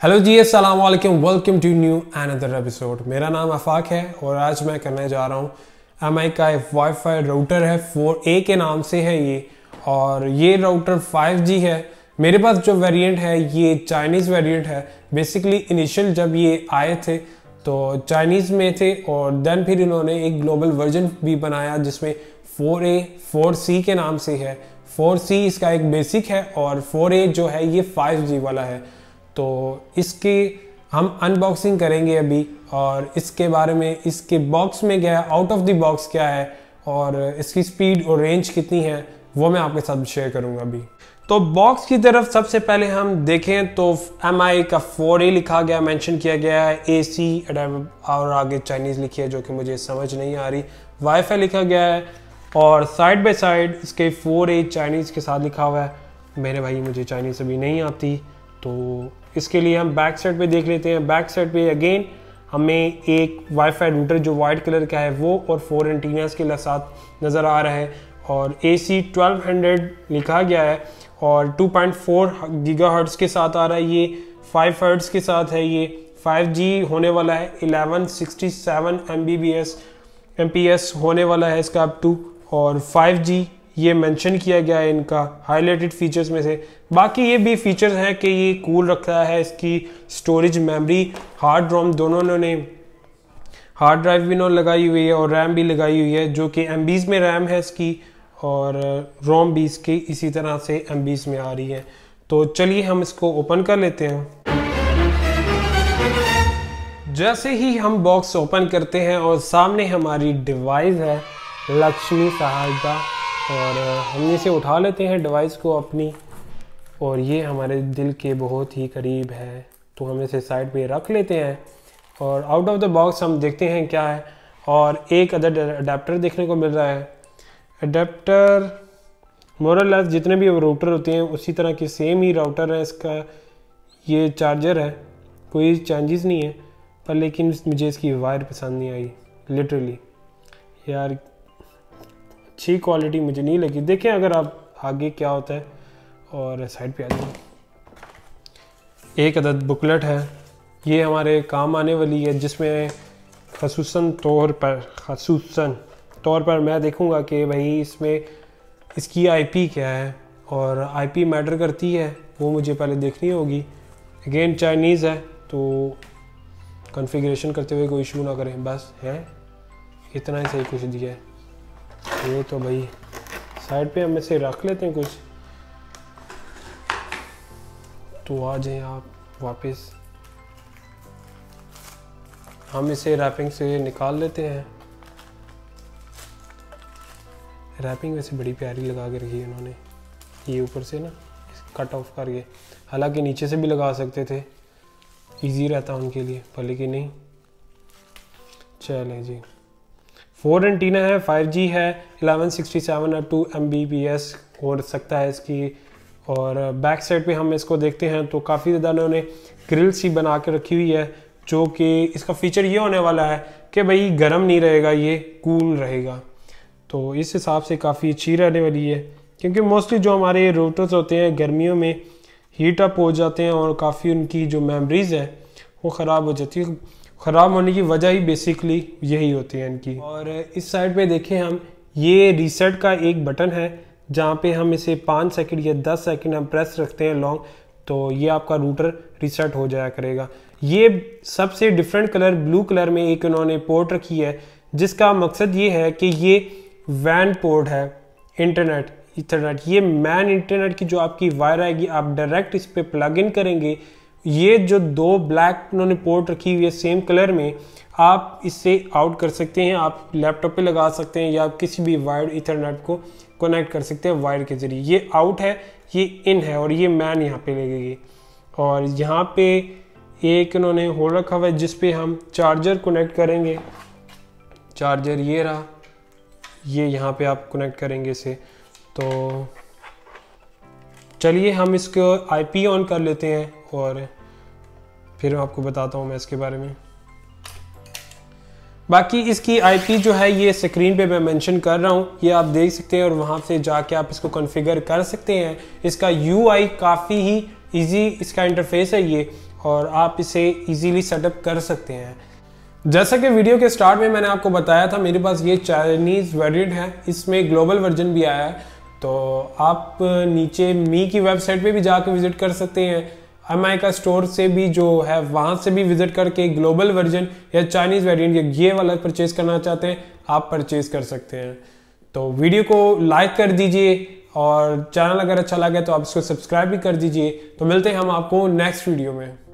Hello ji, अस्सलाम वालेकुम, welcome to new another episode. मेरा नाम आफाक है और आज मैं करने जा रहा हूँ MI का एक वाईफाई राउटर है, 4A के नाम से है ये। और ये राउटर 5G है। मेरे पास जो वेरिएंट है ये चाइनीज़ वेरिएंट है। बेसिकली इनिशियल जब ये आए थे तो चाइनीज़ में थे और देन फिर इन्होंने एक ग्लोबल वर्जन भी बनाया जिसमें 4A 4C के नाम से है। 4C इसका एक बेसिक है और 4A जो है ये 5G वाला है। तो इसकी हम अनबॉक्सिंग करेंगे अभी और इसके बारे में, इसके बॉक्स में क्या है, आउट ऑफ द बॉक्स क्या है और इसकी स्पीड और रेंज कितनी है वो मैं आपके साथ शेयर करूंगा अभी। तो बॉक्स की तरफ सबसे पहले हम देखें तो MI का 4A लिखा गया, मेंशन किया गया है, AC और आगे चाइनीज़ लिखी है जो कि मुझे समझ नहीं आ रही, वाईफाई लिखा गया है और साइड बाय साइड इसके 4A चाइनीज़ के साथ लिखा हुआ है। मेरे भाई मुझे चाइनीज़ अभी नहीं आती तो इसके लिए हम बैक साइड पे देख लेते हैं। बैक साइड पे अगेन हमें एक वाईफाई रूटर जो वाइट कलर का है वो और 4 एंटीनास के साथ नज़र आ रहा है और AC 1200 लिखा गया है और 2.4 गीगाहर्ट्ज़ के साथ आ रहा है। ये 5 हर्ट्ज़ के साथ है। ये 5G होने वाला है। 1167 MPS होने वाला है इसका अप टू, और 5G ये मेंशन किया गया है इनका हाईलाइटेड फीचर्स में से। बाकी ये भी फीचर्स हैं कि ये कूल रखता है, इसकी स्टोरेज, मेमोरी, हार्ड रोम दोनों ने, हार्ड ड्राइव भी इन्होंने लगाई हुई है और रैम भी लगाई हुई है जो कि MBs में रैम है इसकी और रोम भी इसकी इसी तरह से MBs में आ रही है। तो चलिए हम इसको ओपन कर लेते हैं। जैसे ही हम बॉक्स ओपन करते हैं और सामने हमारी डिवाइस है लक्ष्मी साहिबा और हम इसे उठा लेते हैं डिवाइस को अपनी, और ये हमारे दिल के बहुत ही करीब है तो हम इसे साइड पे रख लेते हैं और आउट ऑफ द बॉक्स हम देखते हैं क्या है। और एक अडेप्टर देखने को मिल रहा है। अडेप्टर मोरलेस जितने भी राउटर होते हैं उसी तरह के सेम ही राउटर है इसका। ये चार्जर है, कोई चेंजेस नहीं है, पर लेकिन मुझे इसकी वायर पसंद नहीं आई लिटरली यार, अच्छी क्वालिटी मुझे नहीं लगी। देखें अगर आप आगे क्या होता है। और साइड पे आ जाए, एक अदद बुकलेट है, ये हमारे काम आने वाली है जिसमें खसूसन तौर पर मैं देखूंगा कि भाई इसमें इसकी IP क्या है और IP मैटर करती है, वो मुझे पहले देखनी होगी। अगेन चाइनीज़ है तो कॉन्फ़िगरेशन करते हुए कोई इशू ना करें, बस है इतना ही सही कुछ दिया है। ये तो भाई साइड पे हम इसे रख लेते हैं कुछ, तो आ जाए आप वापस। हम इसे रैपिंग से निकाल लेते हैं। रैपिंग वैसे बड़ी प्यारी लगा के रखी है इन्होंने, ये ऊपर से ना कट ऑफ करके, हालांकि नीचे से भी लगा सकते थे, इजी रहता उनके लिए, पर लेकिन नहीं। चलें जी, 4 एंटीना है, 5G है, 1167 अप टू MBPS हो सकता है इसकी। और बैक साइड पे हम इसको देखते हैं तो काफ़ी ज़्यादा उन्होंने ग्रिल सी बना के रखी हुई है जो कि इसका फीचर ये होने वाला है कि भाई गर्म नहीं रहेगा, ये कूल रहेगा। तो इस हिसाब से काफ़ी अच्छी रहने वाली है क्योंकि मोस्टली जो हमारे रूटर्स होते हैं गर्मियों में हीट अप हो जाते हैं और काफ़ी उनकी जो मेमोरीज है वो ख़राब हो जाती है। ख़राब होने की वजह ही बेसिकली यही होती है इनकी। और इस साइड पे देखें हम, ये रीसेट का एक बटन है जहाँ पे हम इसे 5 सेकंड या 10 सेकंड हम प्रेस रखते हैं लॉन्ग, तो ये आपका रूटर रीसेट हो जाया करेगा। ये सबसे डिफरेंट कलर ब्लू कलर में एक उन्होंने पोर्ट रखी है जिसका मकसद ये है कि ये वैन पोर्ट है, इंटरनेट ईथरनेट, ये मैन इंटरनेट की जो आपकी वायर आएगी आप डायरेक्ट इस पर प्लग इन करेंगे। ये जो दो ब्लैक उन्होंने पोर्ट रखी हुई है सेम कलर में, आप इससे आउट कर सकते हैं, आप लैपटॉप पे लगा सकते हैं या किसी भी वायर्ड ईथरनेट को कनेक्ट कर सकते हैं वायर के ज़रिए। ये आउट है, ये इन है और ये मैन यहाँ पे लगेगी। और यहाँ पे एक उन्होंने होल रखा हुआ है जिस पे हम चार्जर कनेक्ट करेंगे। चार्जर ये रहा, ये यहाँ पे आप कनेक्ट करेंगे इसे। तो चलिए हम इसको IP ऑन कर लेते हैं और फिर आपको बताता हूँ मैं इसके बारे में। बाकी इसकी IP जो है ये स्क्रीन पे मैं मेंशन कर रहा हूँ, ये आप देख सकते हैं और वहाँ से जाके आप इसको कॉन्फ़िगर कर सकते हैं। इसका UI काफ़ी ही इजी इसका इंटरफेस है ये, और आप इसे इजीली सेटअप कर सकते हैं। जैसा कि वीडियो के स्टार्ट में मैंने आपको बताया था, मेरे पास ये चाइनीज़ वेरिएंट है, इसमें ग्लोबल वर्जन भी आया है। तो आप नीचे मी की वेबसाइट पे भी जाकर विजिट कर सकते हैं, MI का स्टोर से भी जो है वहाँ से भी विजिट करके ग्लोबल वर्जन या चाइनीज़ वेरिएंट ये वाला परचेज करना चाहते हैं आप परचेज कर सकते हैं। तो वीडियो को लाइक कर दीजिए और चैनल अगर अच्छा लगे तो आप इसको सब्सक्राइब भी कर दीजिए। तो मिलते हैं हम आपको नेक्स्ट वीडियो में।